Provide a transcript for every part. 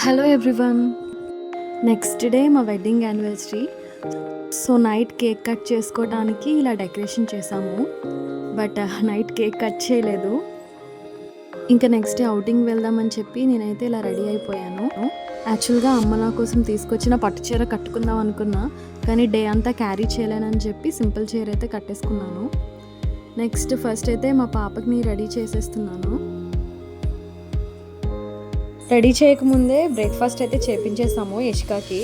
Hello everyone, next day మా wedding anniversary. So night cake cut చేసుకోవడానికి ఇలా decoration చేసాము. బట్ నైట్ కేక్ కట్ చేయలేదు. ఇంకా నెక్స్ట్ డే అవుటింగ్ వెళ్దామని చెప్పి నేనైతే ఇలా రెడీ అయిపోయాను. యాక్చువల్గా అమ్మ నా కోసం తీసుకొచ్చిన పట్టు చీర కట్టుకుందాం అనుకున్నా, కానీ డే అంతా క్యారీ చేయలేనని చెప్పి సింపుల్ చీర అయితే కట్టేసుకున్నాను. నెక్స్ట్ ఫస్ట్ అయితే మా పాపకి రెడీ చేసేస్తున్నాను. రెడీ చేయకముందే బ్రేక్ఫాస్ట్ అయితే చేపించేసాము యష్కాకి,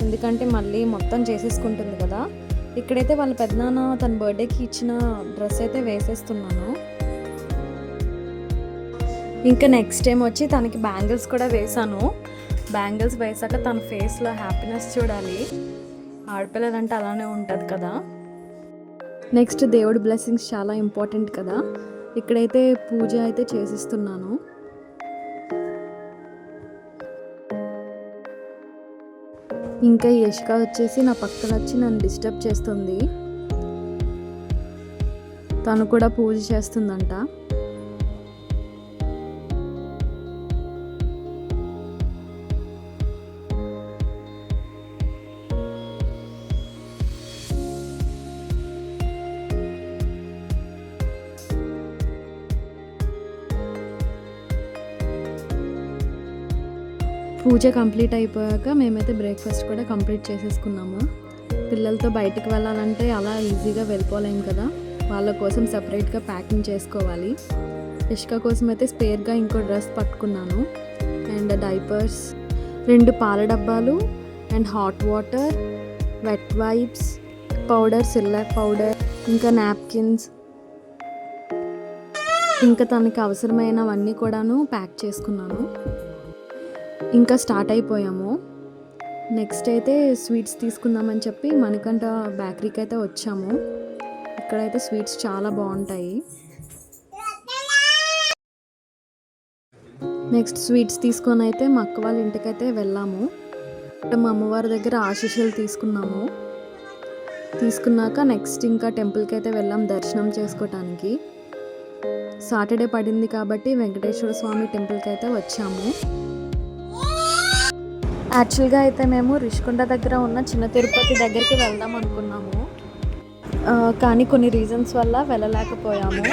ఎందుకంటే మళ్ళీ మొత్తం చేసేసుకుంటుంది కదా. ఇక్కడైతే వాళ్ళ పెద్దనాన్న తన బర్త్డేకి ఇచ్చిన డ్రెస్ అయితే వేసేస్తున్నాను. ఇంకా నెక్స్ట్ టైం వచ్చి తనకి బ్యాంగిల్స్ కూడా వేసాను. బ్యాంగిల్స్ వేసాక తన ఫేస్లో హ్యాపీనెస్ చూడాలి. ఆడపిల్లలంటే అలానే ఉంటుంది కదా. నెక్స్ట్ దేవుడి బ్లెస్సింగ్స్ చాలా ఇంపార్టెంట్ కదా. ఇక్కడైతే పూజ అయితే చేసిస్తున్నాను. ఇంకా యష్క వచ్చేసి నా పక్కన వచ్చి నన్ను డిస్టర్బ్ చేస్తుంది. తను కూడా పూజ చేస్తుందంట. పూజ కంప్లీట్ అయిపోయాక మేమైతే బ్రేక్ఫాస్ట్ కూడా కంప్లీట్ చేసేసుకున్నాము. పిల్లలతో బయటకు వెళ్ళాలంటే అలా ఈజీగా వెళ్ళిపోలేము కదా, వాళ్ళ కోసం సపరేట్గా ప్యాకింగ్ చేసుకోవాలి. యష్క కోసం అయితే స్పేర్గా ఇంకో డ్రెస్ పట్టుకున్నాను, అండ్ డైపర్స్, 2 పాల డబ్బాలు, and hot water, wet wipes, powder, సిల్లాక్ పౌడర్, ఇంకా నాప్కిన్స్, ఇంకా తనకి అవసరమైనవన్నీ కూడాను ప్యాక్ చేసుకున్నాను. ఇంకా స్టార్ట్ అయిపోయాము. నెక్స్ట్ అయితే స్వీట్స్ తీసుకుందామని చెప్పి మణికంఠ బేకరీకి అయితే వచ్చాము. ఇక్కడైతే స్వీట్స్ చాలా బాగుంటాయి. నెక్స్ట్ స్వీట్స్ తీసుకొని అయితే మా అక్క వాళ్ళ ఇంటికైతే వెళ్ళాము. మా అమ్మవారి దగ్గర ఆశీస్సులు తీసుకున్నాక నెక్స్ట్ ఇంకా టెంపుల్కి అయితే వెళ్ళాం దర్శనం చేసుకోవటానికి. సాటర్డే పడింది కాబట్టి వెంకటేశ్వర స్వామి టెంపుల్కి అయితే వచ్చాము. యాక్చువల్గా అయితే మేము రిషికొండ దగ్గర ఉన్న చిన్న తిరుపతి దగ్గరికి వెళ్దాం అనుకున్నాము, కానీ కొన్ని రీజన్స్ వల్ల వెళ్ళలేకపోయాము.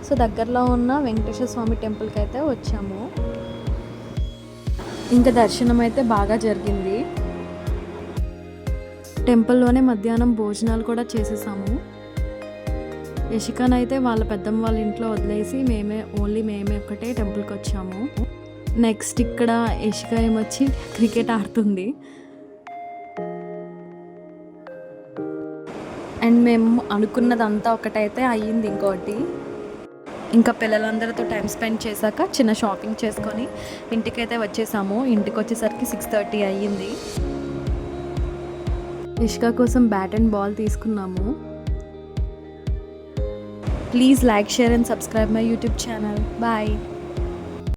సో దగ్గరలో ఉన్న వెంకటేశ్వర స్వామి టెంపుల్కి అయితే వచ్చాము. ఇంకా దర్శనం అయితే బాగా జరిగింది. టెంపుల్లోనే మధ్యాహ్నం భోజనాలు కూడా చేసేసాము. యషికానైతే వాళ్ళ పెద్దమ్మ వాళ్ళ ఇంట్లో వదిలేసి మేమే ఒక్కటే టెంపుల్కి వచ్చాము. నెక్స్ట్ ఇక్కడ యషిక ఏమొచ్చి క్రికెట్ ఆడుతుంది, అండ్ మేము అనుకున్నదంతా ఒకటైతే అయ్యింది. ఇంకోటి ఇంకా పిల్లలందరితో టైం స్పెండ్ చేశాక చిన్న షాపింగ్ చేసుకొని ఇంటికైతే వచ్చేసాము. ఇంటికి వచ్చేసరికి 6:30 అయ్యింది. యషిక కోసం బ్యాట్ అండ్ బాల్ తీసుకున్నాము. Please like, share and subscribe my YouTube channel. Bye.